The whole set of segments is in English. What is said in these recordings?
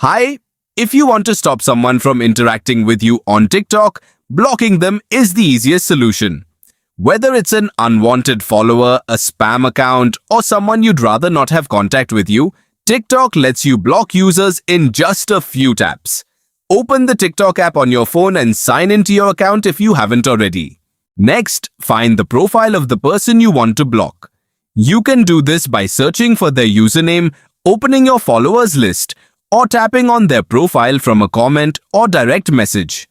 Hi, if you want to stop someone from interacting with you on TikTok, blocking them is the easiest solution. Whether it's an unwanted follower, a spam account, or someone you'd rather not have contact with you, TikTok lets you block users in just a few taps. Open the TikTok app on your phone and sign into your account if you haven't already. Next, find the profile of the person you want to block. You can do this by searching for their username, opening your followers list, or tapping on their profile from a comment or direct message.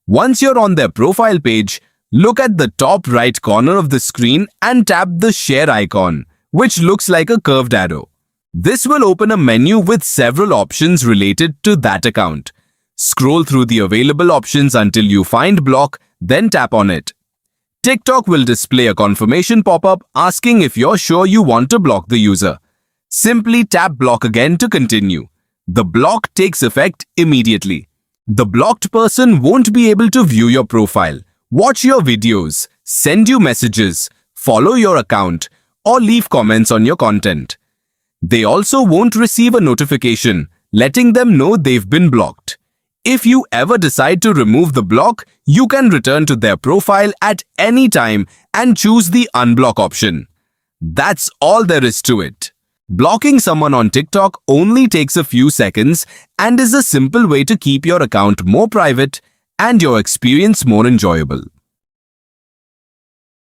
Once you're on their profile page, look at the top right corner of the screen and tap the share icon, which looks like a curved arrow. This will open a menu with several options related to that account. Scroll through the available options until you find block, then tap on it. TikTok will display a confirmation pop-up asking if you're sure you want to block the user. Simply tap block again to continue. The block takes effect immediately. The blocked person won't be able to view your profile, watch your videos, send you messages, follow your account, or leave comments on your content. They also won't receive a notification letting them know they've been blocked. If you ever decide to remove the block, you can return to their profile at any time and choose the unblock option. That's all there is to it. Blocking someone on TikTok only takes a few seconds and is a simple way to keep your account more private and your experience more enjoyable.